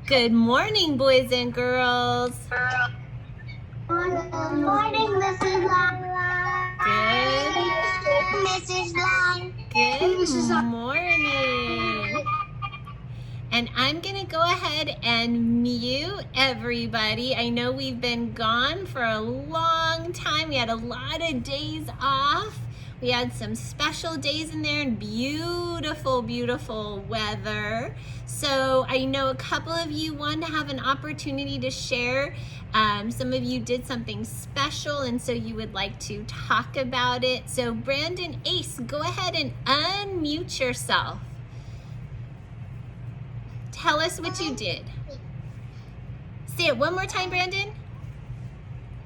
Good morning, boys and girls. Good morning, Mrs. Long. Good, Mrs. Long. good morning. And I'm gonna go ahead and mute everybody. I know we've been gone for a long time. We had a lot of days off. We had some special days in there and beautiful, beautiful weather. So I know a couple of you wanted to have an opportunity to share. Some of you did something special and so you would like to talk about it. So Brandon Ace, go ahead and unmute yourself. Tell us what you did. Say it one more time, Brandon.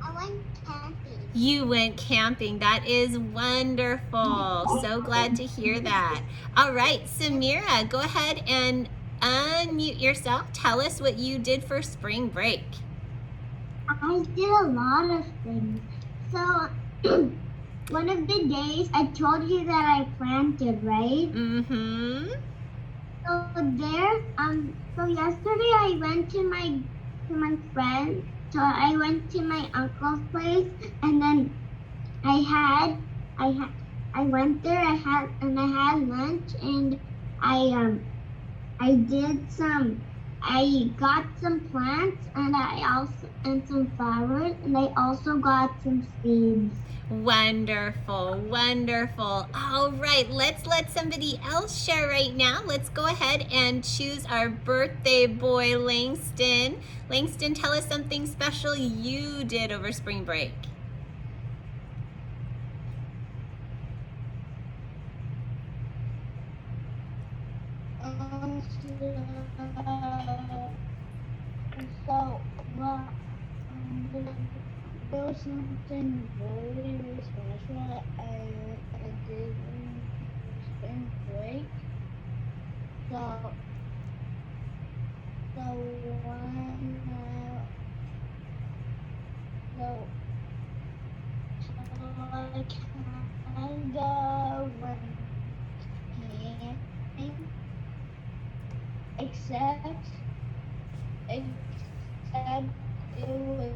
I went camping. You went camping. That is wonderful. So glad to hear that. All right, Samira, go ahead and unmute yourself. Tell us what you did for spring break. I did a lot of things. So, one of the days I told you that I planted, right? Mm-hmm. So yesterday I went to my friend. So I went to my uncle's place, and then I went there. I had lunch, and I got some plants, and some flowers, and I also got some seeds. Wonderful, wonderful. All right, let's let somebody else share right now. Let's go ahead and choose our birthday boy, Langston. Langston, tell us something special you did over spring break. There was something very, very special I did in spring break. So I kind of went camping, except it was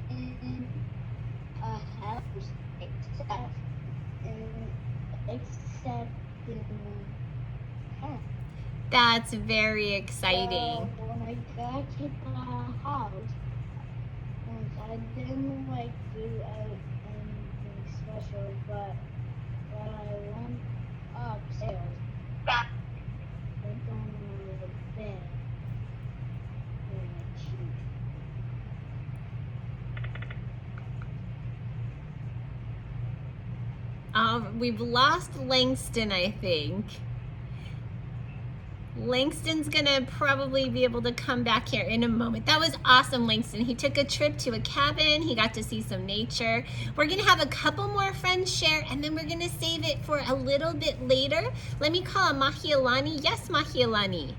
in a house, except in a house. That's very exciting. So when I got to the house, I didn't do anything special, but when I went upstairs, I went on my bed and I cheated. We've lost Langston, I think. Langston's gonna probably be able to come back here in a moment. That was awesome, Langston. He took a trip to a cabin. He got to see some nature. We're gonna have a couple more friends share, and then we're gonna save it for a little bit later. Let me call on Mahialani. Yes, Mahialani.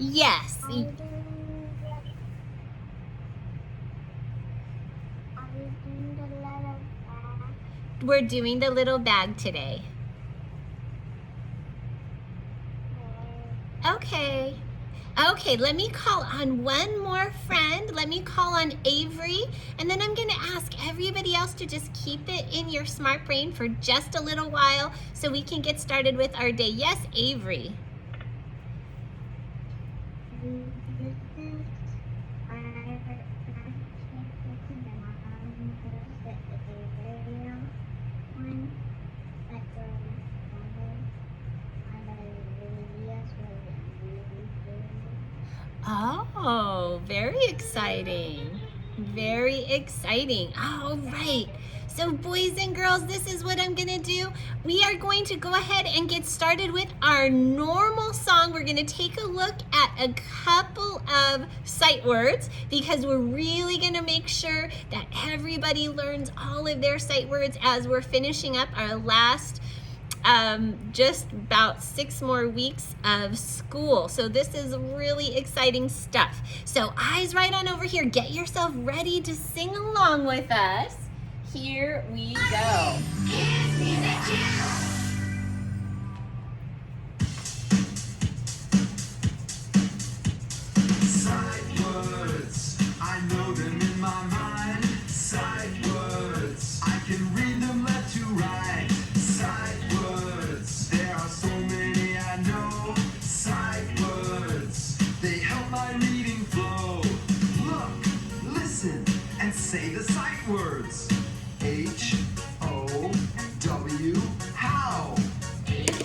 Yes. We're doing the little bag today. Okay. Okay, let me call on one more friend. Let me call on Avery, and then I'm gonna ask everybody else to just keep it in your smart brain for just a little while so we can get started with our day. Yes, Avery. Oh, very exciting. Very exciting. All right. So boys and girls, this is what I'm gonna do. We are going to go ahead and get started with our normal song. We're gonna take a look at a couple of sight words because we're really gonna make sure that everybody learns all of their sight words as we're finishing up our last just about 6 more weeks of school. So this is really exciting stuff. So eyes right on over here. Get yourself ready to sing along with us. Here we go. Sight words, I know them in my mind. Sight words, I can read them left to right. Sight words, there are so many I know. Sight words, they help my reading flow. Look, listen, and say the sight words. H-O-W, how? H-O-W,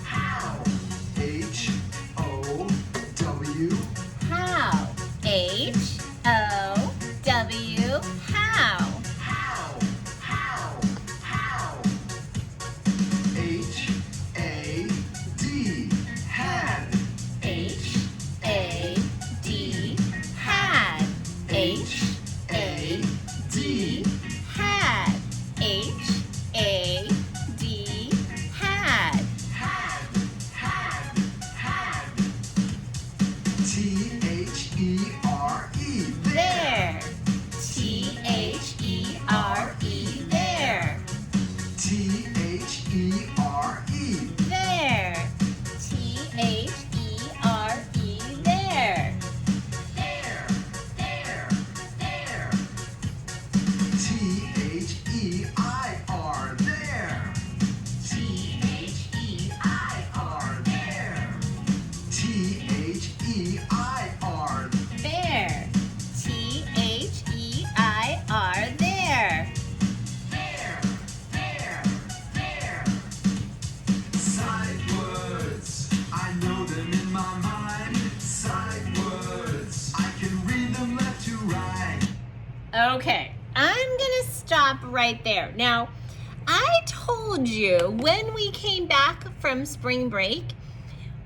how? H-O-W, How? H-O-W, how? how? H-A-D, had. H-A-D, had. H-A-D, had. H-A-D, had. Had. T-H-E-R-E, There. T-H-E-R-E, there. T-H-E-R-E, There. T-H-E-R-E, there. there. T-H-E-I-R, there. T-H-E-I-R, there. T-H-E-I-R, There. T-H-E-I-R, there. there. Sight words, I know them in my mind. Sight words, I can read them left to right. Okay, I'm gonna stop right there. Now, I told you when we came back from spring break,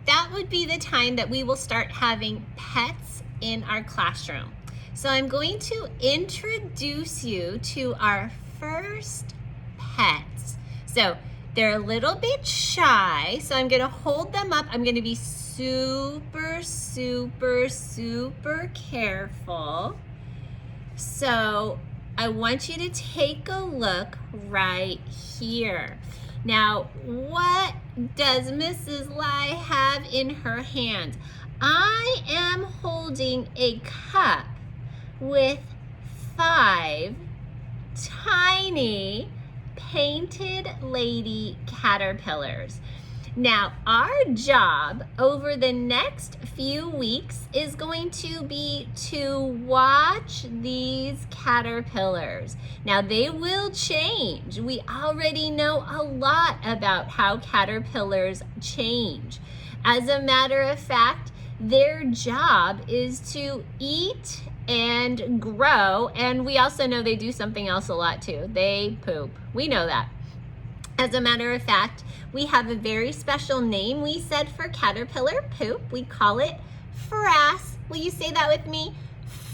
that would be the time that we will start having pets in our classroom. So I'm going to introduce you to our first pets. So they're a little bit shy, so I'm gonna hold them up. I'm gonna be super careful. So I want you to take a look right here. Now, what does Mrs. Lai have in her hand? I am holding a cup with 5 tiny painted lady caterpillars. Now, our job over the next few weeks is going to be to watch these caterpillars. Now, they will change. We already know a lot about how caterpillars change. As a matter of fact, their job is to eat and grow, and we also know they do something else a lot too. They poop. We know that. As a matter of fact, we have a very special name we said for caterpillar poop. We call it frass. Will you say that with me?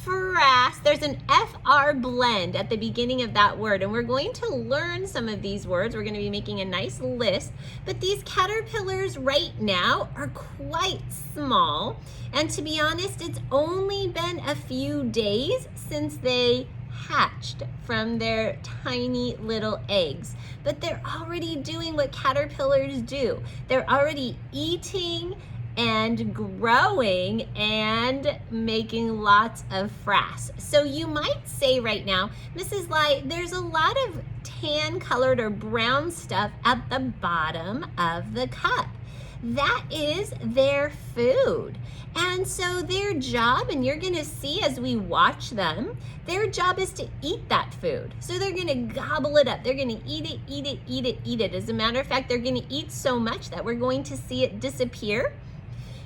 Frass. There's an FR blend at the beginning of that word, and we're going to learn some of these words. We're going to be making a nice list, but these caterpillars right now are quite small, and to be honest, it's only been a few days since they hatched from their tiny little eggs, but they're already doing what caterpillars do. They're already eating and growing and making lots of frass. So you might say right now, Mrs. Lai, there's a lot of tan colored or brown stuff at the bottom of the cup. That is their food. And so their job, and you're gonna see as we watch them, their job is to eat that food. So they're gonna gobble it up. They're gonna eat it, eat it, eat it, eat it. As a matter of fact, they're gonna eat so much that we're going to see it disappear.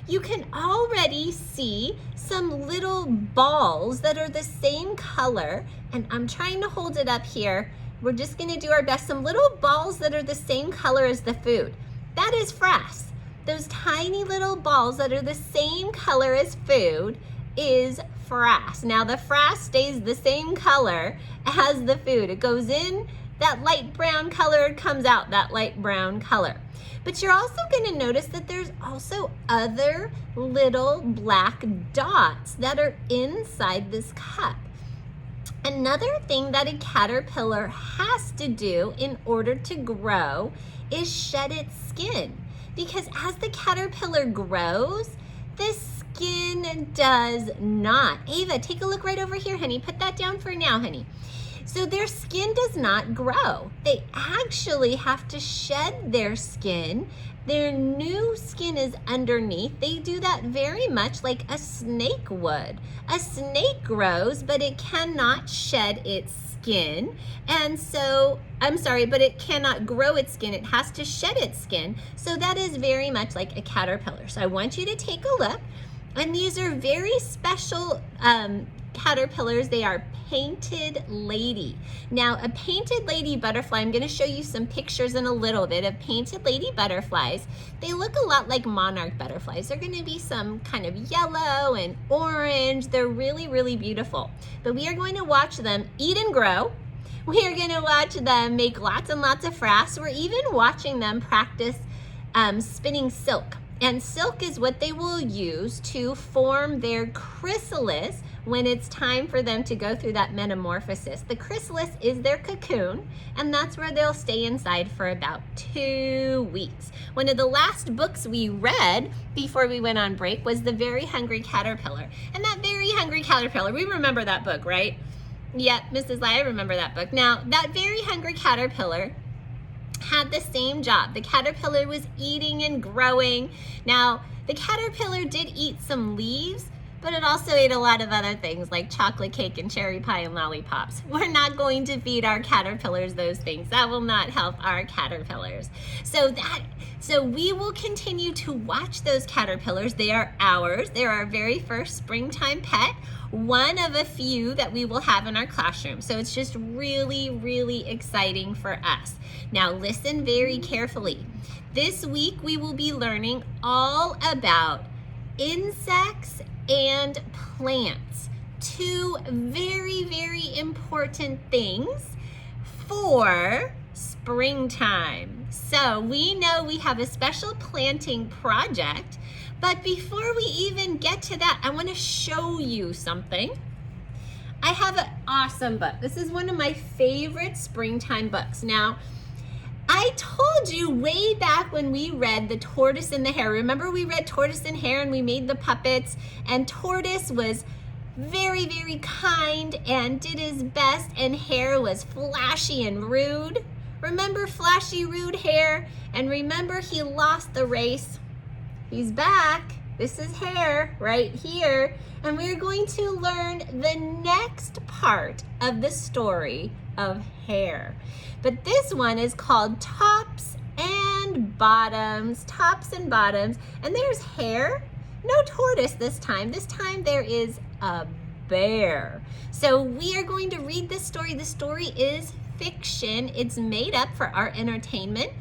you can already see some little balls that are the same color, and I'm trying to hold it up here. We're just gonna do our best. Some little balls that are the same color as the food. That is frass. Those tiny little balls that are the same color as food is frass. Now the frass stays the same color as the food. It goes in that light brown color, it comes out that light brown color. But you're also gonna notice that there's also other little black dots that are inside this cup. Another thing that a caterpillar has to do in order to grow is shed its skin. Because as the caterpillar grows, the skin does not. Ava, take a look right over here, honey. Put that down for now, honey. So their skin does not grow. They actually have to shed their skin. Their new skin is underneath. They do that very much like a snake would. A snake grows, but it cannot shed its skin. And so, but it cannot grow its skin. It has to shed its skin. So that is very much like a caterpillar. So I want you to take a look. And these are very special caterpillars. They are painted lady. Now, a painted lady butterfly, I'm going to show you some pictures in a little bit of painted lady butterflies. They look a lot like monarch butterflies. They're going to be some kind of yellow and orange. They're really, really beautiful. But we are going to watch them eat and grow. We are going to watch them make lots and lots of frass. We're even watching them practice spinning silk. And silk is what they will use to form their chrysalis when it's time for them to go through that metamorphosis. The chrysalis is their cocoon, and that's where they'll stay inside for about 2 weeks. One of the last books we read before we went on break was The Very Hungry Caterpillar. And that Very Hungry Caterpillar, we remember that book, right? Yep, Mrs. Lai, I remember that book. Now, that Very Hungry Caterpillar had the same job. The caterpillar was eating and growing. Now, the caterpillar did eat some leaves, but it also ate a lot of other things like chocolate cake and cherry pie and lollipops. We're not going to feed our caterpillars those things. That will not help our caterpillars. So we will continue to watch those caterpillars. They are ours. They're our very first springtime pet. One of a few that we will have in our classroom. So it's just really, really exciting for us. Now listen very carefully. This week we will be learning all about insects and plants. Two very, very important things for springtime. So we know we have a special planting project, but before we even get to that, I want to show you something. I have an awesome book. This is one of my favorite springtime books. Now, I told you way back when we read The Tortoise and the Hare. Remember we read Tortoise and Hare and we made the puppets, and Tortoise was very, very kind and did his best, and Hare was flashy and rude. Remember flashy, rude Hare? And remember he lost the race? He's back. This is Hare right here. And we're going to learn the next part of the story of Hare. But this one is called Tops and Bottoms. Tops and Bottoms. And there's Hare. No tortoise this time. This time there is a bear. So we are going to read this story. The story is fiction. It's made up for our entertainment.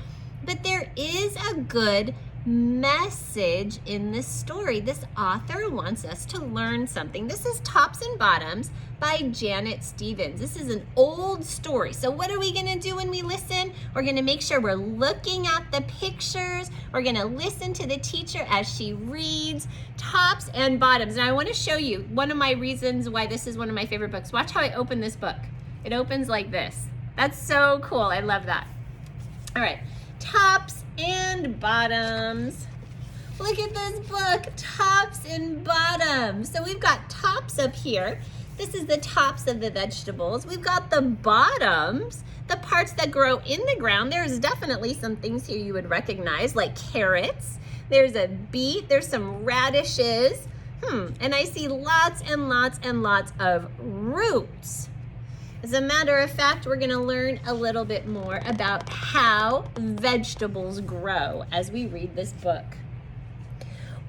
But there is a good message in this story. This author wants us to learn something. This is Tops and Bottoms by Janet Stevens. This is an old story. So what are we going to do when we listen? We're going to make sure we're looking at the pictures. We're going to listen to the teacher as she reads Tops and Bottoms. And I want to show you one of my reasons why this is one of my favorite books. Watch how I open this book. It opens like this. That's so cool. I love that. All right. Tops and Bottoms. Look at this book, Tops and Bottoms. So we've got tops up here. This is the tops of the vegetables. We've got the bottoms, the parts that grow in the ground. There's definitely some things here you would recognize, like carrots. There's a beet, there's some radishes. And I see lots and lots and lots of roots. As a matter of fact, we're going to learn a little bit more about how vegetables grow as we read this book.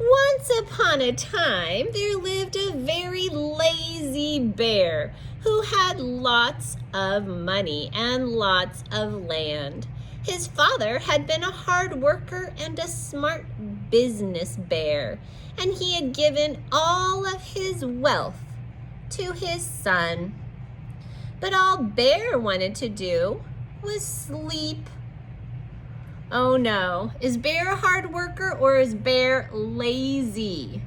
Once upon a time, there lived a very lazy bear who had lots of money and lots of land. His father had been a hard worker and a smart business bear, and he had given all of his wealth to his son. But all Bear wanted to do was sleep. Oh no, is Bear a hard worker or is Bear lazy?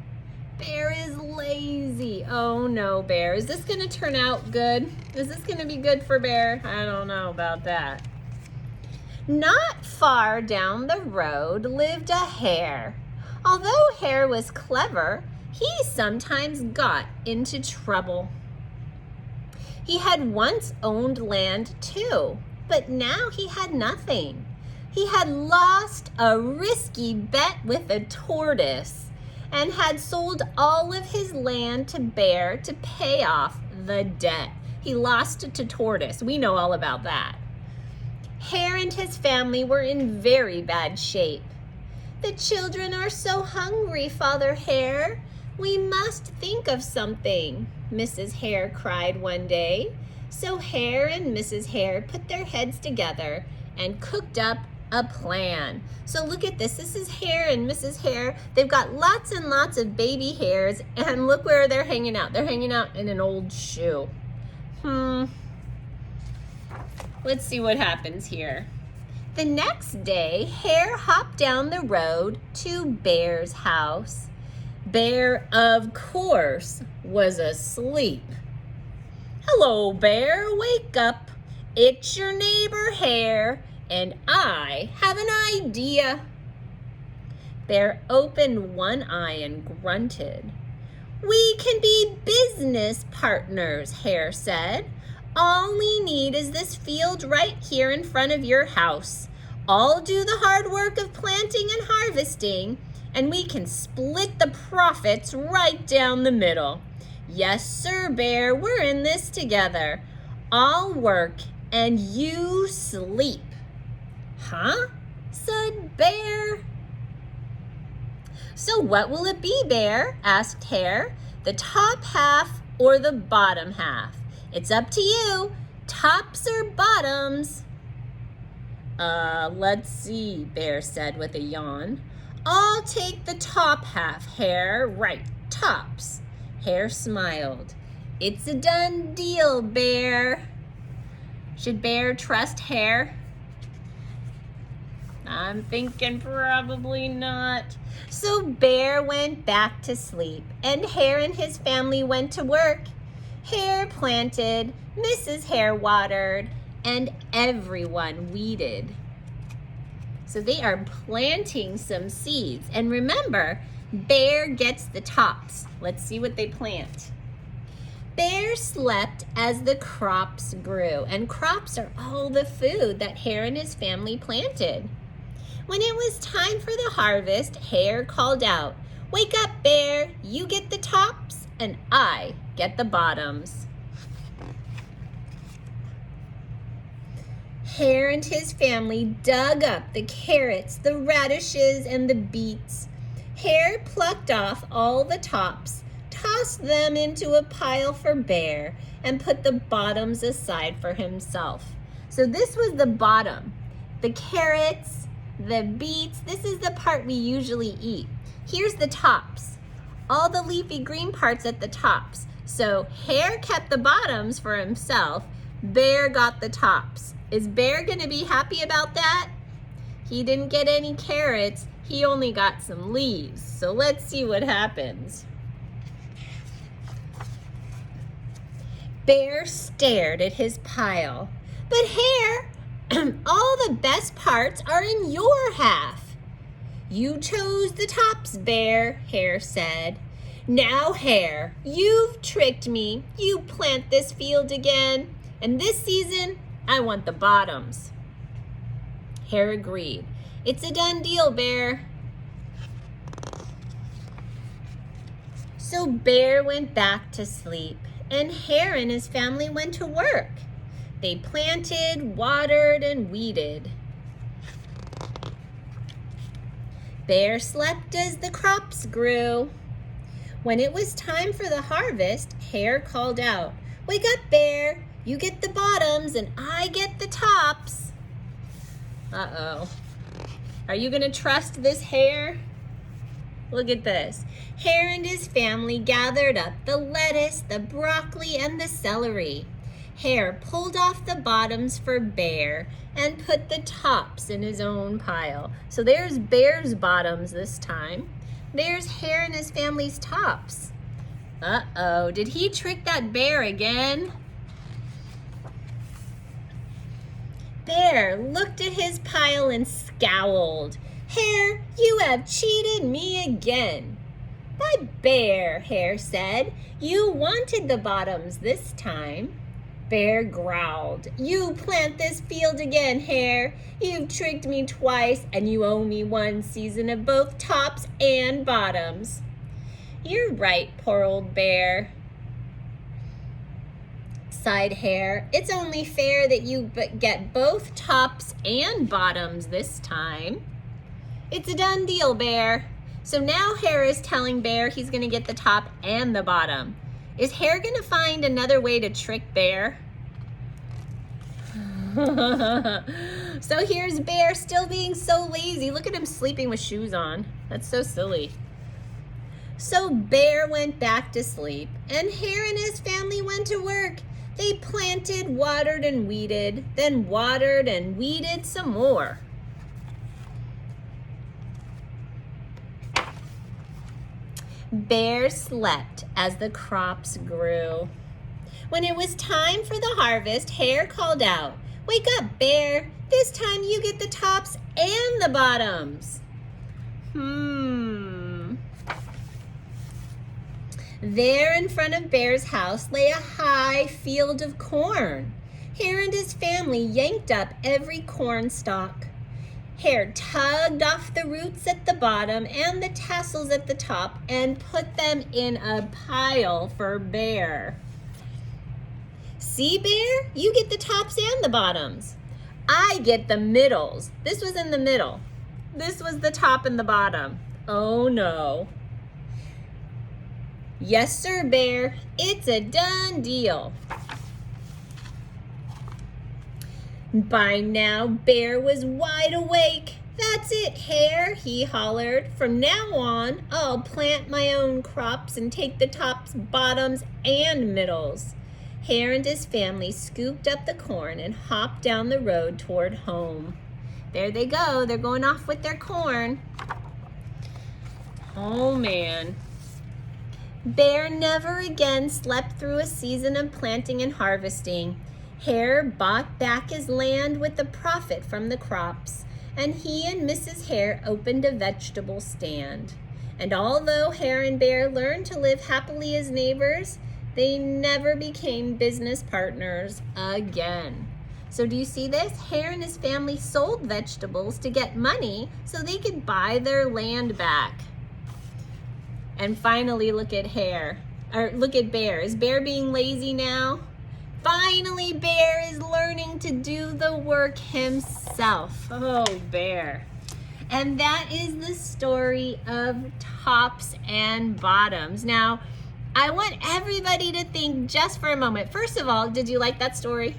Bear is lazy. Oh no, Bear. Is this gonna turn out good? Is this gonna be good for Bear? I don't know about that. Not far down the road lived a hare. Although Hare was clever, he sometimes got into trouble. He had once owned land too, but now he had nothing. He had lost a risky bet with a tortoise and had sold all of his land to Bear to pay off the debt. He lost it to Tortoise. We know all about that. Hare and his family were in very bad shape. "The children are so hungry, Father Hare. We must think of something," Mrs. Hare cried one day. So Hare and Mrs. Hare put their heads together and cooked up a plan. So look at this. This is Hare and Mrs. Hare. They've got lots and lots of baby hares, and look where they're hanging out. They're hanging out in an old shoe. Let's see what happens here. The next day, Hare hopped down the road to Bear's house. Bear, of course, was asleep. "Hello, Bear, wake up. It's your neighbor Hare, and I have an idea." Bear opened one eye and grunted. "We can be business partners," Hare said. "All we need is this field right here in front of your house. I'll do the hard work of planting and harvesting, and we can split the profits right down the middle. Yes, sir, Bear, we're in this together. I'll work and you sleep." "Huh?" said Bear. "So what will it be, Bear?" asked Hare. "The top half or the bottom half? It's up to you. Tops or bottoms?" Let's see," Bear said with a yawn. "I'll take the top half, Hare. Right, tops." Hare smiled. "It's a done deal, Bear." Should Bear trust Hare? I'm thinking probably not. So Bear went back to sleep, and Hare and his family went to work. Hare planted, Mrs. Hare watered, and everyone weeded. So they are planting some seeds. And remember, Bear gets the tops. Let's see what they plant. Bear slept as the crops grew, and crops are all the food that Hare and his family planted. When it was time for the harvest, Hare called out, "Wake up, Bear, you get the tops and I get the bottoms." Hare and his family dug up the carrots, the radishes, and the beets. Hare plucked off all the tops, tossed them into a pile for Bear, and put the bottoms aside for himself. So this was the bottom. The carrots, the beets, this is the part we usually eat. Here's the tops, all the leafy green parts at the tops. So Hare kept the bottoms for himself. Bear got the tops. Is Bear gonna be happy about that? He didn't get any carrots. He only got some leaves. So let's see what happens. Bear stared at his pile. "But Hare, all the best parts are in your half." "You chose the tops, Bear," Hare said. "Now, Hare, you've tricked me. You plant this field again, and this season, I want the bottoms." Hare agreed. "It's a done deal, Bear." So Bear went back to sleep, and Hare and his family went to work. They planted, watered, and weeded. Bear slept as the crops grew. When it was time for the harvest, Hare called out, "Wake up, Bear! You get the bottoms and I get the tops." Uh-oh. Are you gonna trust this Hare? Look at this. Hare and his family gathered up the lettuce, the broccoli, and the celery. Hare pulled off the bottoms for Bear and put the tops in his own pile. So there's Bear's bottoms this time. There's Hare and his family's tops. Uh-oh, did he trick that Bear again? Bear looked at his pile and scowled. "Hare, you have cheated me again." "But Bear," Hare said, "you wanted the bottoms this time." Bear growled. "You plant this field again, Hare. You've tricked me twice and you owe me one season of both tops and bottoms." "You're right, poor old Bear," sighed Hare. "It's only fair that you get both tops and bottoms this time." "It's a done deal, Bear." So now Hare is telling Bear he's going to get the top and the bottom. Is Hare going to find another way to trick Bear? So here's Bear still being so lazy. Look at him sleeping with shoes on. That's so silly. So Bear went back to sleep, and Hare and his family went to work. They planted, watered, and weeded, then watered and weeded some more. Bear slept as the crops grew. When it was time for the harvest, Hare called out, "Wake up, Bear! This time you get the tops and the bottoms." There in front of Bear's house lay a high field of corn. Hare and his family yanked up every corn stalk. Hare tugged off the roots at the bottom and the tassels at the top and put them in a pile for Bear. "See, Bear? You get the tops and the bottoms. I get the middles." This was in the middle. This was the top and the bottom. Oh no. "Yes, sir, Bear. It's a done deal." By now, Bear was wide awake. "That's it, Hare," he hollered. "From now on, I'll plant my own crops and take the tops, bottoms, and middles." Hare and his family scooped up the corn and hopped down the road toward home. There they go. They're going off with their corn. Oh, man. Bear never again slept through a season of planting and harvesting. Hare bought back his land with the profit from the crops, and he and Mrs. Hare opened a vegetable stand. And although Hare and Bear learned to live happily as neighbors, they never became business partners again. So do you see this? Hare and his family sold vegetables to get money so they could buy their land back. And finally, look at Bear. Is Bear being lazy now? Finally, Bear is learning to do the work himself. Oh, Bear. And that is the story of tops and bottoms. Now, I want everybody to think just for a moment. First of all, did you like that story?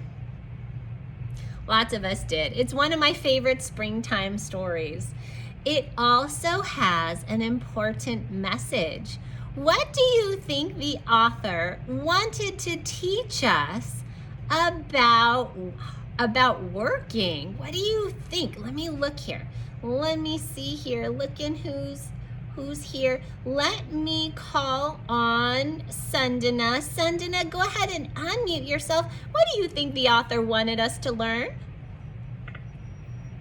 Lots of us did. It's one of my favorite springtime stories. It also has an important message. What do you think the author wanted to teach us about working? What do you think? Let me look here. Let me see here. Looking who's here. Let me call on Sundana. Sundana, go ahead and unmute yourself. What do you think the author wanted us to learn?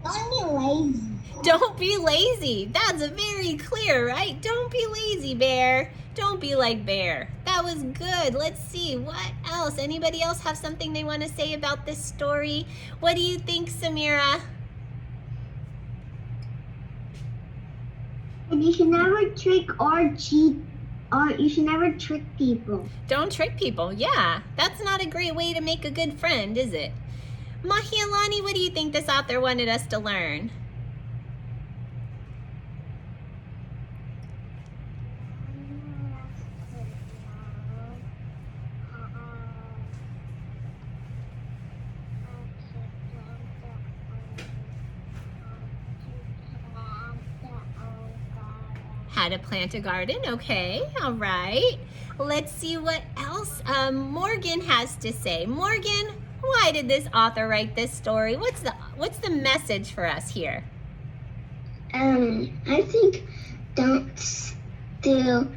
Don't be lazy. Don't be lazy. That's very clear, right? Don't be lazy, Bear. Don't be like Bear. That was good. Let's see. What else? Anybody else have something they want to say about this story? What do you think, Samira? And you should never trick or cheat, or you should never trick people. Don't trick people. Yeah, that's not a great way to make a good friend, is it? Mahialani, what do you think this author wanted us to learn? how to plant a garden. Okay, all right. Let's see what else Morgan has to say. Morgan, why did this author write this story? What's the message for us here? I think don't steal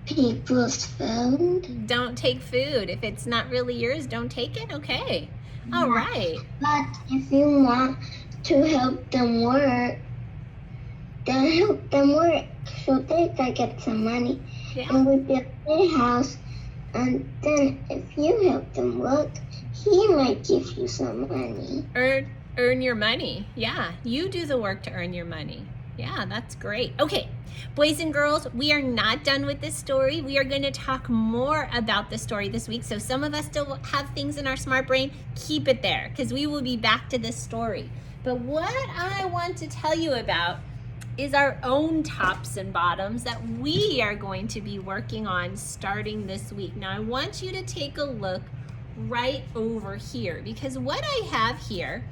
people's food. Don't take food. If it's not really yours, don't take it. Okay. All right. But if you want to help them work, then help them work so they can get some money. Yeah. And we build their house, and then if you help them work, he might give you some money. Earn your money. Yeah, you do the work to earn your money. Yeah, that's great. Okay, boys and girls, we are not done with this story. We are going to talk more about the story this week. So some of us still have things in our smart brain. Keep it there because we will be back to this story. But what I want to tell you about is our own tops and bottoms that we are going to be working on starting this week. Now, I want you to take a look right over here because what I have here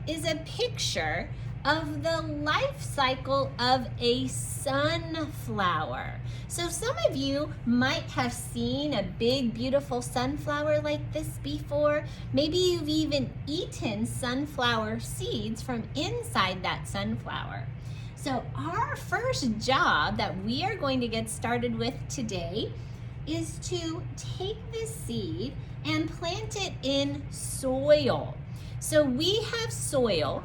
is a picture of the life cycle of a sunflower. So some of you might have seen a big, beautiful sunflower like this before. Maybe you've even eaten sunflower seeds from inside that sunflower. So our first job that we are going to get started with today is to take this seed and plant it in soil. So we have soil,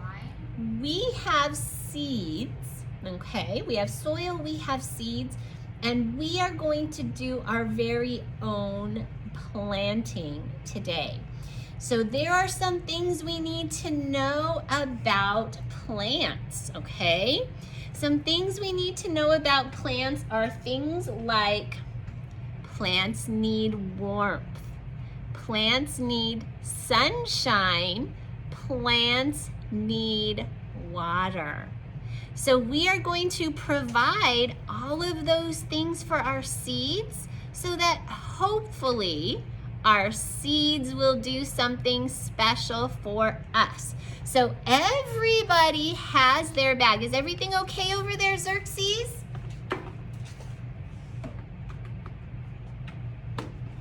we have seeds, okay? We have soil, we have seeds, and we are going to do our very own planting today. So there are some things we need to know about plants, okay? Some things we need to know about plants are things like plants need warmth, plants need sunshine, plants need water. So we are going to provide all of those things for our seeds so that hopefully our seeds will do something special for us. So everybody has their bag. Is everything okay over there, Xerxes?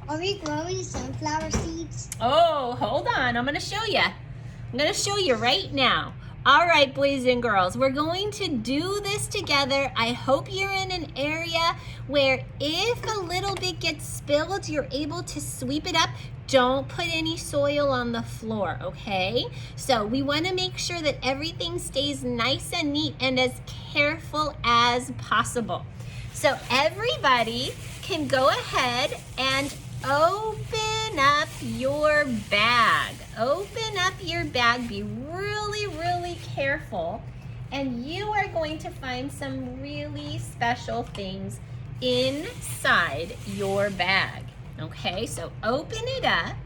Are we growing sunflower seeds? Oh, hold on. I'm going to show you. I'm going to show you right now. All right, boys and girls, we're going to do this together. I hope you're in an area where if a little bit gets spilled, you're able to sweep it up. Don't put any soil on the floor, okay? So we want to make sure that everything stays nice and neat and as careful as possible. So everybody can go ahead and open up your bag. Open up your bag. Be really, really careful. And you are going to find some really special things inside your bag. Okay, so open it up.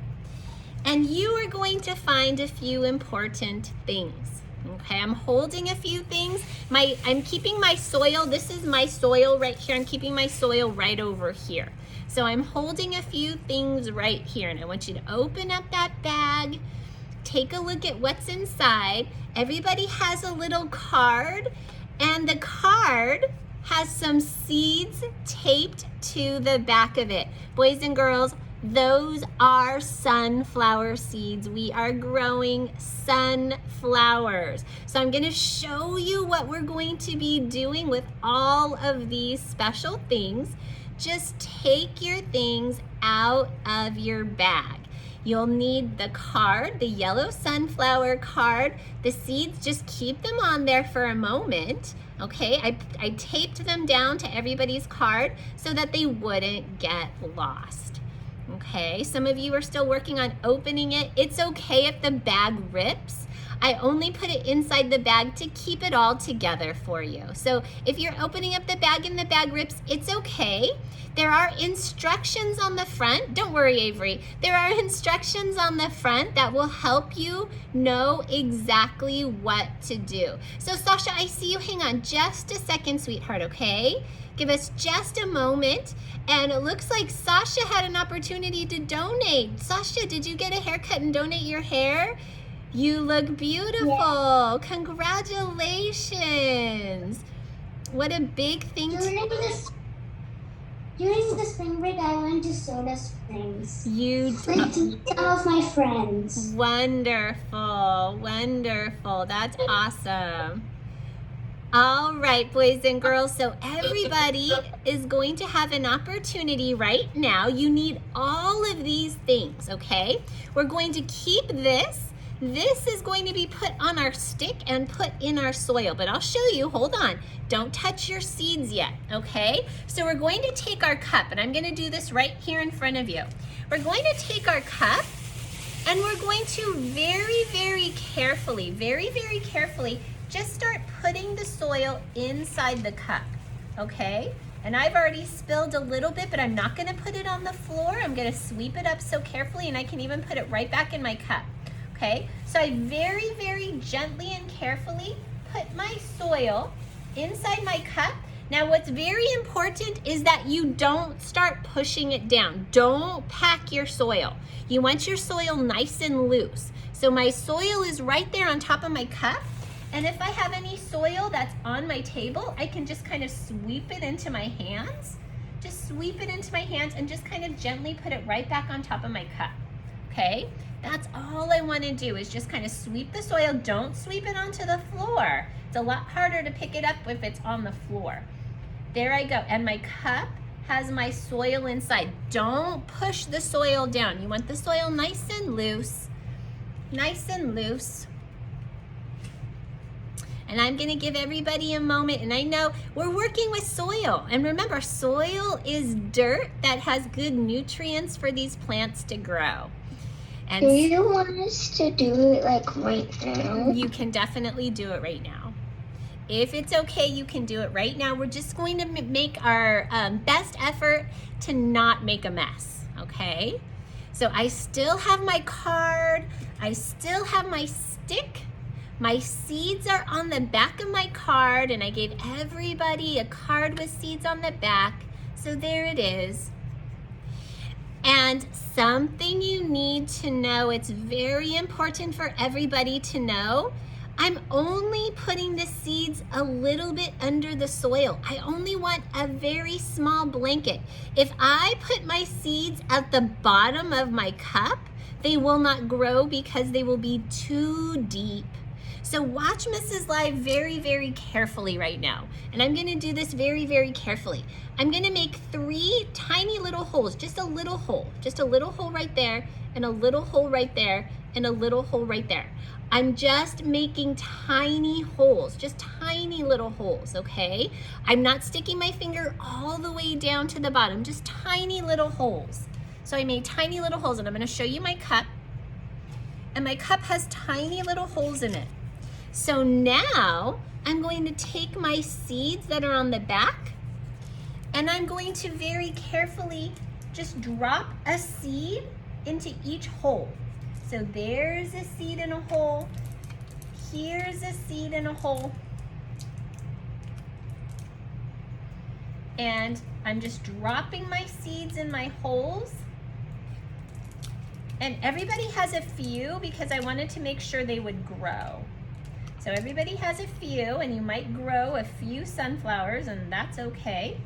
And you are going to find a few important things. Okay, I'm holding a few things. I'm keeping my soil. This is my soil right here. I'm keeping my soil right over here. So I'm holding a few things right here. And I want you to open up that bag. Take a look at what's inside. Everybody has a little card. And the card has some seeds taped to the back of it. Boys and girls, those are sunflower seeds. We are growing sunflowers. So I'm going to show you what we're going to be doing with all of these special things. Just take your things out of your bag. You'll need the card, the yellow sunflower card. The seeds, just keep them on there for a moment. Okay, I taped them down to everybody's card so that they wouldn't get lost. Okay, some of you are still working on opening it. It's okay if the bag rips. I only put it inside the bag to keep it all together for you. So if you're opening up the bag and the bag rips, it's okay. There are instructions on the front. Don't worry, Avery. There are instructions on the front that will help you know exactly what to do. So Sasha, I see you. Hang on just a second, sweetheart, okay? Give us just a moment. And it looks like Sasha had an opportunity to donate. Sasha, did you get a haircut and donate your hair? You look beautiful. Yeah. Congratulations. What a big thing to... During the spring break, I went to Soda Springs. You With some of my friends. Wonderful, wonderful. That's awesome. All right, boys and girls, so everybody is going to have an opportunity right now. You need all of these things, okay? We're going to keep this. This is going to be put on our stick and put in our soil, but I'll show you, hold on. Don't touch your seeds yet, okay? So we're going to take our cup, and I'm gonna do this right here in front of you. We're going to take our cup, and we're going to very, very carefully, just start putting the soil inside the cup, okay? And I've already spilled a little bit, but I'm not gonna put it on the floor. I'm gonna sweep it up so carefully, and I can even put it right back in my cup, okay? So I very, very gently and carefully put my soil inside my cup. Now what's very important is that you don't start pushing it down. Don't pack your soil. You want your soil nice and loose. So my soil is right there on top of my cup. And if I have any soil that's on my table, I can just kind of sweep it into my hands. Just sweep it into my hands and just kind of gently put it right back on top of my cup, okay? That's all I want to do is just kind of sweep the soil. Don't sweep it onto the floor. It's a lot harder to pick it up if it's on the floor. There I go, and my cup has my soil inside. Don't push the soil down. You want the soil nice and loose, nice and loose. And I'm gonna give everybody a moment, and I know we're working with soil. And remember, soil is dirt that has good nutrients for these plants to grow. And Do you want us to do it like right now? you can definitely do it right now. If it's okay, you can do it right now. We're just going to make our best effort to not make a mess, okay? So I still have my card. I still have my stick. My seeds are on the back of my card, and I gave everybody a card with seeds on the back. So there it is. And something you need to know, it's very important for everybody to know, I'm only putting the seeds a little bit under the soil. I only want a very small blanket. If I put my seeds at the bottom of my cup, they will not grow because they will be too deep. So watch Mrs. Live very, very carefully right now. And I'm gonna do this very, very carefully. I'm gonna make 3 tiny little holes, just a little hole right there, and a little hole right there, and a little hole right there. I'm just making tiny holes, just tiny little holes, okay? I'm not sticking my finger all the way down to the bottom, just tiny little holes. So I made tiny little holes, and I'm gonna show you my cup. And my cup has tiny little holes in it. So now I'm going to take my seeds that are on the back, and I'm going to very carefully just drop a seed into each hole. So there's a seed in a hole, here's a seed in a hole, and I'm just dropping my seeds in my holes. And everybody has a few because I wanted to make sure they would grow. So everybody has a few, and you might grow a few sunflowers, and that's okay.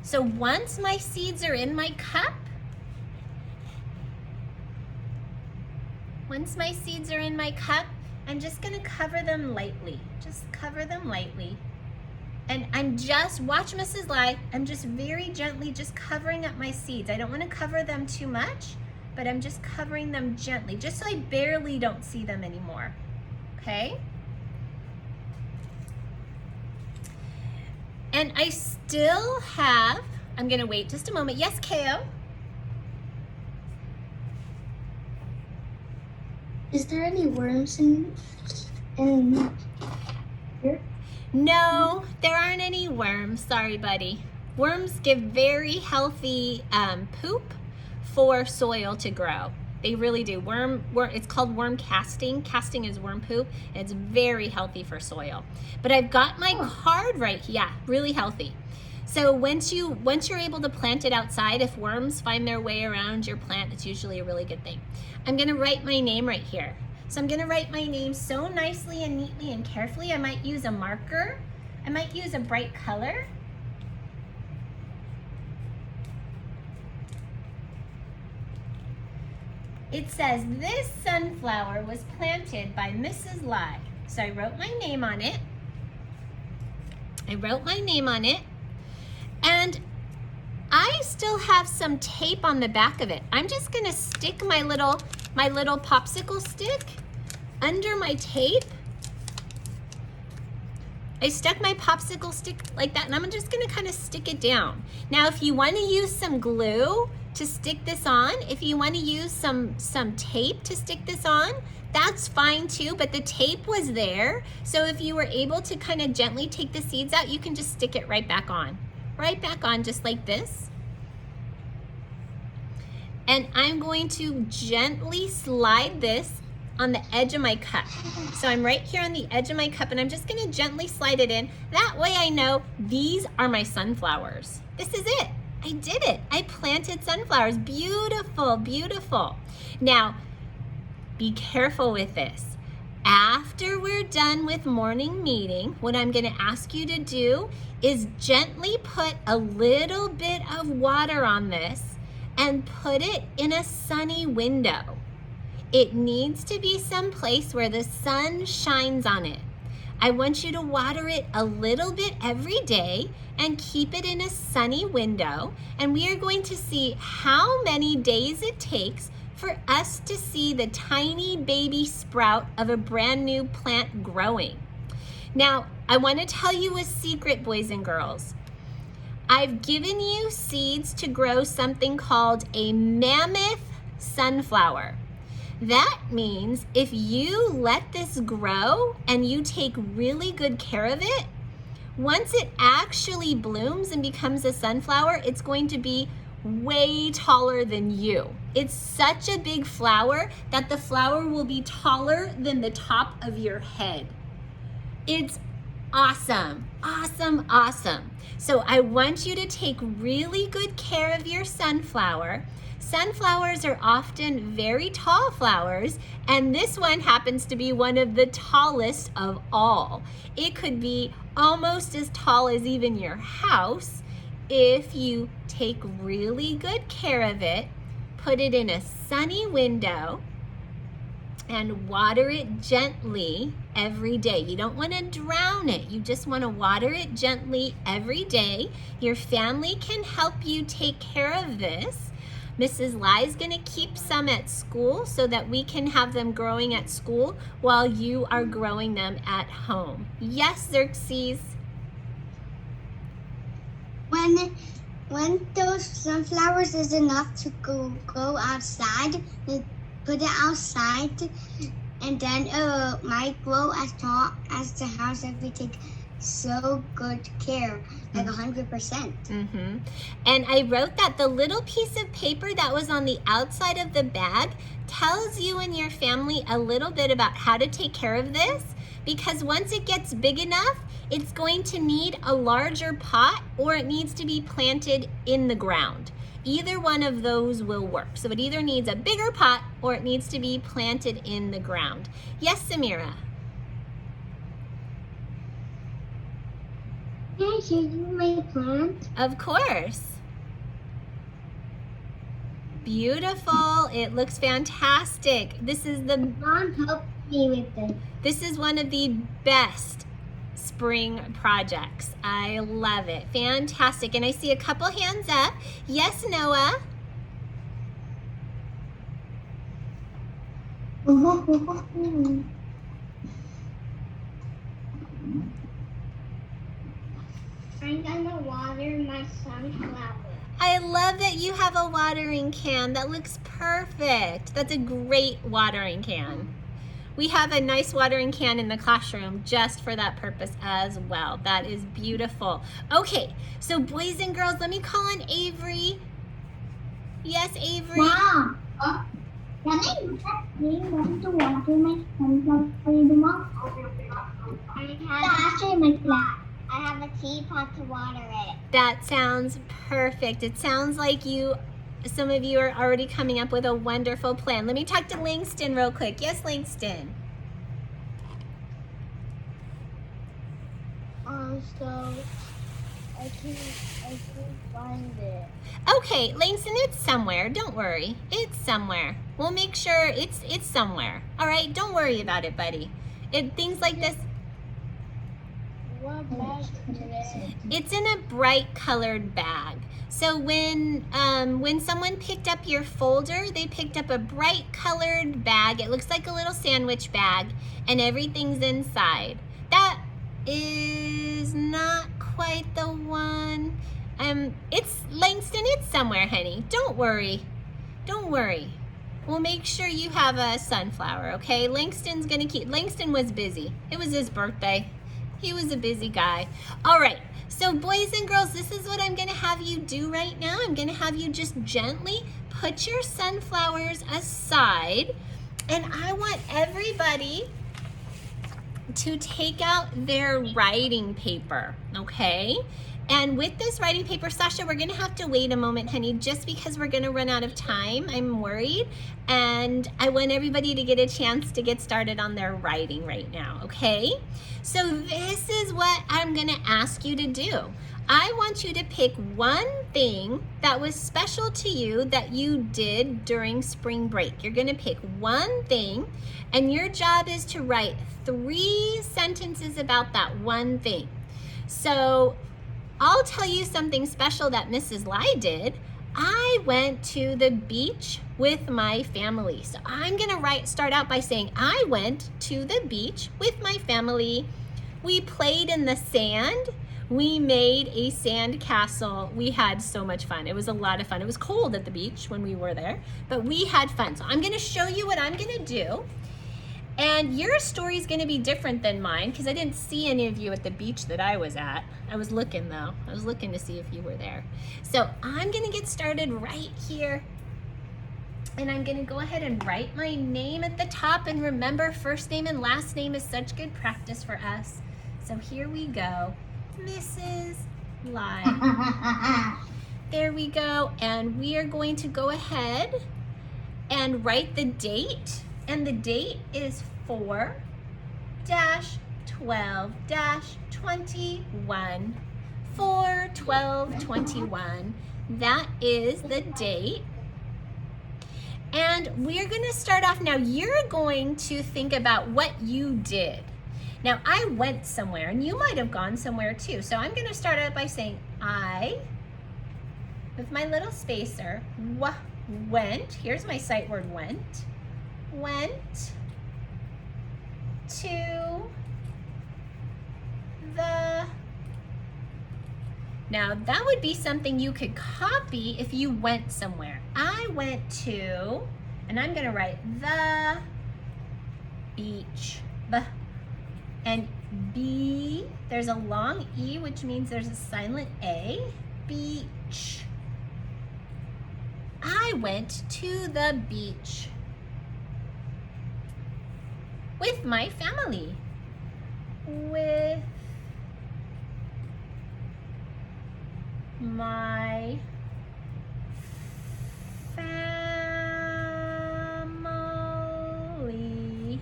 So once my seeds are in my cup, I'm just gonna cover them lightly. Just cover them lightly. And I'm just, watch Mrs. Lai, I'm just very gently just covering up my seeds. I don't wanna cover them too much, but I'm just covering them gently, just so I barely don't see them anymore, okay? And I still have, I'm gonna wait just a moment. Yes, Ko? Is there any worms in here? No, there aren't any worms. Sorry, buddy. Worms give very healthy poop for soil to grow. They really do. It's called worm casting. Casting is worm poop. And it's very healthy for soil. But I've got my card right here. Yeah, really healthy. So once you're able to plant it outside, if worms find their way around your plant, it's usually a really good thing. I'm gonna write my name right here. So I'm gonna write my name so nicely and neatly and carefully. I might use a marker I might use a bright color. It says, this sunflower was planted by Mrs. Lai. So I wrote my name on it. And I still have some tape on the back of it. I'm just gonna stick my little popsicle stick under my tape. I stuck my popsicle stick like that, and I'm just gonna kind of stick it down. Now, if you wanna use some glue to stick this on, if you wanna use some tape to stick this on, that's fine too, but the tape was there. So if you were able to kind of gently take the seeds out, you can just stick it right back on just like this. And I'm going to gently slide this on the edge of my cup. So I'm right here on the edge of my cup, and I'm just gonna gently slide it in. That way I know these are my sunflowers. This is it. I did it. I planted sunflowers. Beautiful, beautiful. Now, be careful with this. After we're done with morning meeting, what I'm gonna ask you to do is gently put a little bit of water on this and put it in a sunny window. It needs to be someplace where the sun shines on it. I want you to water it a little bit every day and keep it in a sunny window. And we are going to see how many days it takes for us to see the tiny baby sprout of a brand new plant growing. Now, I want to tell you a secret, boys and girls. I've given you seeds to grow something called a mammoth sunflower. That means if you let this grow and you take really good care of it, once it actually blooms and becomes a sunflower, it's going to be way taller than you. It's such a big flower that the flower will be taller than the top of your head. It's awesome, awesome, awesome. So I want you to take really good care of your sunflower. Sunflowers are often very tall flowers, and this one happens to be one of the tallest of all. It could be almost as tall as even your house if you take really good care of it, put it in a sunny window, and water it gently every day. You don't want to drown it. You just want to water it gently every day. Your family can help you take care of this. Mrs. Lai is going to keep some at school so that we can have them growing at school while you are growing them at home. Yes, Xerxes? When those sunflowers is enough to go outside, we put it outside, and then it might grow as tall as the house if we take so good care, like 100%. Mm-hmm. And I wrote that the little piece of paper that was on the outside of the bag tells you and your family a little bit about how to take care of this, because once it gets big enough, it's going to need a larger pot or it needs to be planted in the ground. Either one of those will work. So it either needs a bigger pot or it needs to be planted in the ground. Yes, Samira? Can I show you my plant? Of course. Beautiful. It looks fantastic. This is Mom helped me with this. This is one of the best spring projects. I love it. Fantastic. And I see a couple hands up. Yes, Noah? I'm gonna water my sunflower. I love that you have a watering can. That looks perfect. That's a great watering can. We have a nice watering can in the classroom just for that purpose as well. That is beautiful. Okay, so boys and girls, let me call on Avery. Yes, Avery? Mom, can I use that same one to water my sunflower, Mom? Actually, my plant. I have a teapot to water it. That sounds perfect. It sounds like some of you are already coming up with a wonderful plan. Let me talk to Langston real quick. Yes, Langston? So I can't find it. Okay, Langston, it's somewhere. Don't worry. It's somewhere. We'll make sure it's somewhere. All right, don't worry about it, buddy. Things like this, What bag is it? it's in a bright colored bag. So when someone picked up your folder, they picked up a bright colored bag. It looks like a little sandwich bag, and everything's inside. That is not quite the one. It's Langston, it's somewhere, honey. Don't worry. Don't worry. We'll make sure you have a sunflower, okay? Langston was busy. It was his birthday. He was a busy guy. All right, so boys and girls, this is what I'm gonna have you do right now. I'm gonna have you just gently put your sunflowers aside, and I want everybody to take out their writing paper, okay? And with this writing paper, Sasha, we're gonna have to wait a moment, honey, just because we're gonna run out of time. I'm worried, and I want everybody to get a chance to get started on their writing right now, okay? So this is what I'm gonna ask you to do. I want you to pick one thing that was special to you that you did during spring break. You're gonna pick one thing, and your job is to write 3 sentences about that one thing. So I'll tell you something special that Mrs. Lai did. I went to the beach with my family. So I'm gonna start out by saying, I went to the beach with my family. We played in the sand. We made a sand castle. We had so much fun. It was a lot of fun. It was cold at the beach when we were there, but we had fun. So I'm gonna show you what I'm gonna do. And your story is going to be different than mine because I didn't see any of you at the beach that I was at. I was looking though. I was looking to see if you were there. So I'm going to get started right here. And I'm going to go ahead and write my name at the top. And remember, first name and last name is such good practice for us. So here we go. Mrs. Lai. There we go. And we are going to go ahead and write the date. And the date is 4-12-21. 4-12-21. That is the date. And we're going to start off now. You're going to think about what you did. Now, I went somewhere, and you might have gone somewhere too. So I'm going to start out by saying I, with my little spacer, went. Here's my sight word, went to the, now that would be something you could copy if you went somewhere. I went to, and I'm gonna write the beach, and B, there's a long E, which means there's a silent A, beach. I went to the beach with my family. With my family.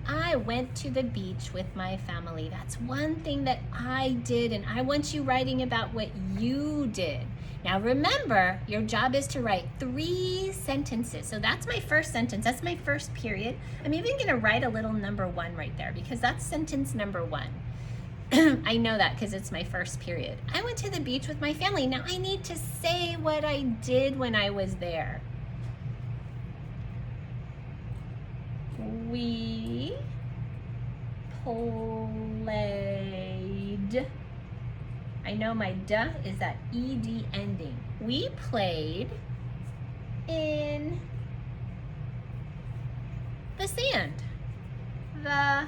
I went to the beach with my family. That's one thing that I did, and I want you writing about what you did. Now remember, your job is to write 3 sentences. So that's my first sentence. That's my first period. I'm even gonna write a little number 1 right there because that's sentence number 1. I know that because it's my first period. I went to the beach with my family. Now I need to say what I did when I was there. We played. I know my duh is that ED ending. We played in the sand. The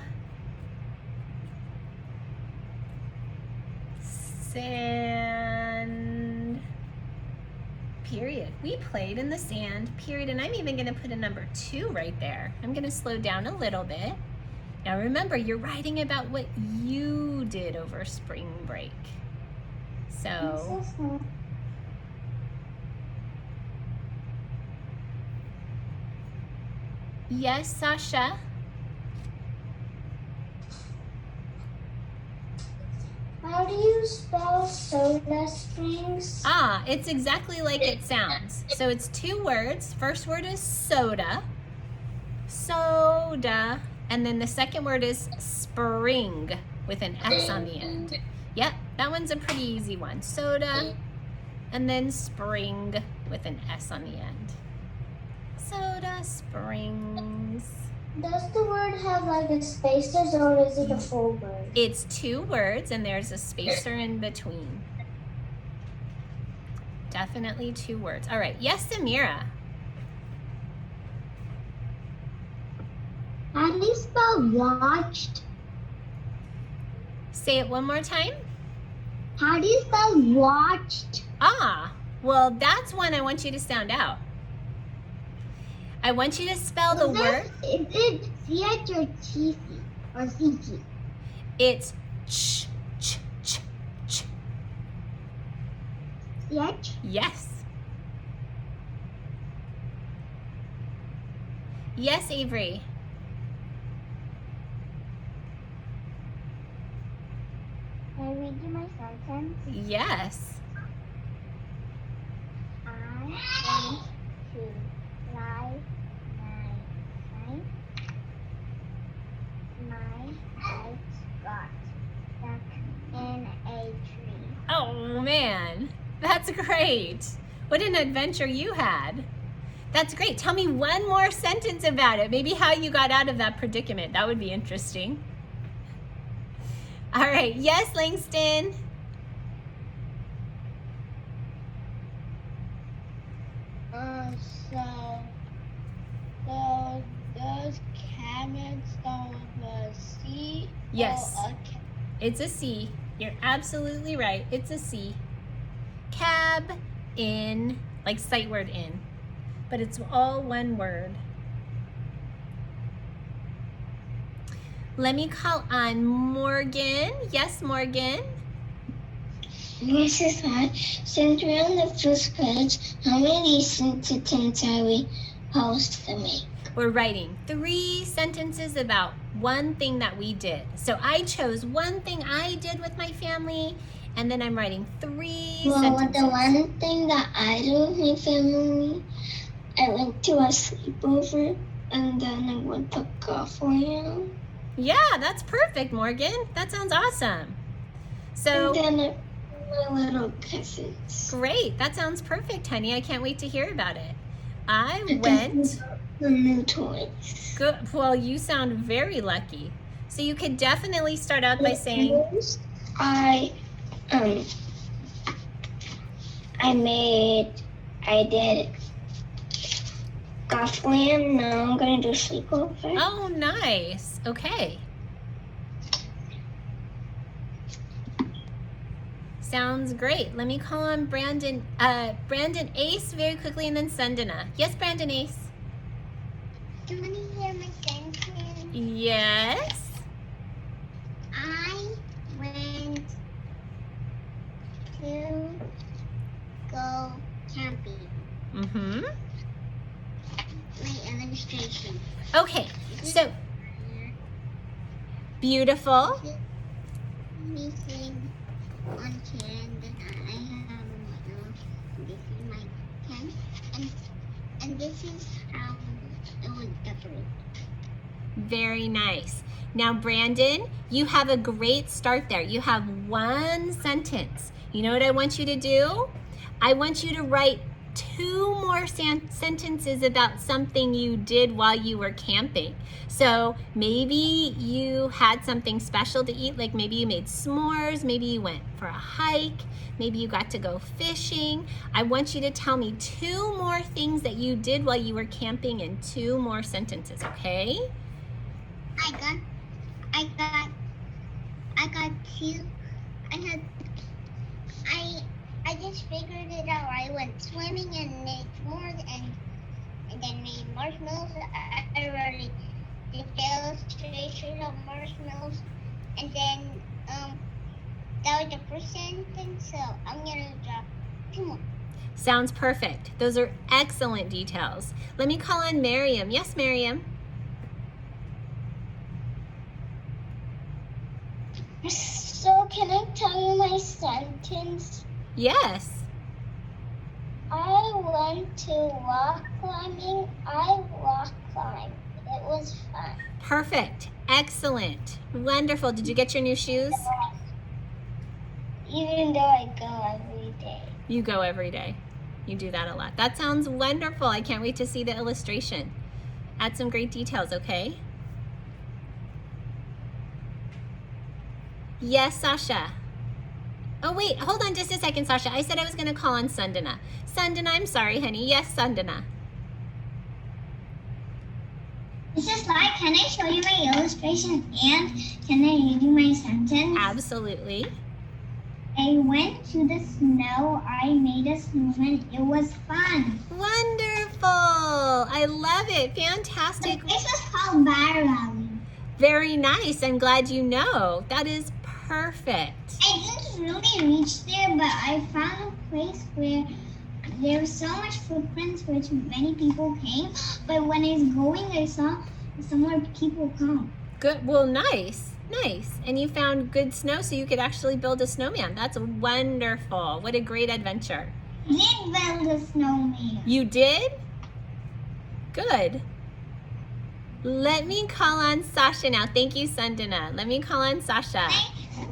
sand, period. We played in the sand, period. And I'm even gonna put a number 2 right there. I'm gonna slow down a little bit. Now remember, you're writing about what you did over spring break. So, yes, Sasha? How do you spell Soda Springs? Ah, it's exactly like it sounds. So it's 2 words. First word is soda. Soda. And then the second word is spring with an S on the end. Yep, that one's a pretty easy one. Soda and then spring with an S on the end. Soda Springs. Does the word have like a spacer or is it a full word? It's 2 words and there's a spacer in between. Definitely 2 words. All right, yes, Samira. How do you spell watched? Say it one more time. How do you spell watched? Ah, well, that's one I want you to sound out. I want you to spell the word. Is it CH or TC or CT? It's ch, ch, ch, ch. CH? Yes. Yes, Avery. Can I read you my sentence? Yes. I went to fly my kite. My kite got stuck in a tree. Oh, man. That's great. What an adventure you had. That's great. Tell me one more sentence about it. Maybe how you got out of that predicament. That would be interesting. All right. Yes, Langston. So those cabins start with a C? Yes. Or a It's a C. You're absolutely right. It's a C. Cab in, like sight word in. But it's all one word. Let me call on Morgan. Yes, Morgan. Mrs. Hart, since we're on the first page, how many sentences are we supposed to make? We're writing 3 sentences about one thing that we did. So I chose one thing I did with my family, and then I'm writing 3 Well, sentences. the one thing that I did with my family, I went to a sleepover and then I went to California. Yeah, that's perfect, Morgan. That sounds awesome. So And then my little cousins. great. That sounds perfect, honey. I can't wait to hear about it. I went. The new toys. Good. Well, you sound very lucky. So you could definitely start out by saying, I did Golfland. Now I'm gonna do sleepover. oh, nice. Okay. Sounds great. Let me call on Brandon Ace very quickly and then Sundana. Yes, Brandon Ace. Do you want to hear my sentence? Yes. I went to go camping. Mm-hmm. My illustration. Okay, so beautiful. Me sing on chair and then I have a model. This is my tent and this is how it would decorate. Very nice. Now, Brandon, you have a great start there. You have 1 sentence. You know what I want you to do? I want you to write 2 more sentences about something you did while you were camping. So maybe you had something special to eat, like maybe you made s'mores, maybe you went for a hike, maybe you got to go fishing. I want you to tell me 2 more things that you did while you were camping in 2 more sentences, okay? I got two. I just figured it out. I went swimming and made s'mores and then made marshmallows. I already did the illustration of marshmallows and then that was the first sentence. So I'm gonna drop 2 more. Sounds perfect. Those are excellent details. Let me call on Miriam. Yes, Miriam. So can I tell you my sentence? Yes. I went to rock climbing. I rock climbed. It was fun. Perfect. Excellent. Wonderful. Did you get your new shoes? Even though I go every day. You go every day. You do that a lot. That sounds wonderful. I can't wait to see the illustration. Add some great details, okay? Yes, Sasha. Oh, wait. Hold on just a second, Sasha. I said I was going to call on Sundana. Sundana, I'm sorry, honey. Yes, Sundana. Mrs. Lai, can I show you my illustration and can I read you my sentence? Absolutely. I went to the snow. I made a snowman. It was fun. Wonderful. I love it. The Fantastic. place was called Bar Valley. Very nice. I'm glad you know. That is perfect. I didn't really reach there, but I found a place where there was so much footprints which many people came. But when I was going, I saw some more people come. Good. Well, nice. Nice. And you found good snow so you could actually build a snowman. That's wonderful. What a great adventure. I did build a snowman. You did? Good. Let me call on Sasha now. Thank you, Sundana. Let me call on Sasha.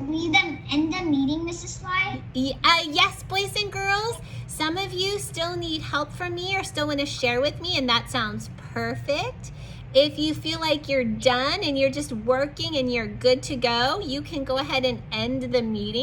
We then end the meeting, Mrs. Lai. Yes, boys and girls. Some of you still need help from me or still want to share with me, and that sounds perfect. If you feel like you're done and you're just working and you're good to go, you can go ahead and end the meeting.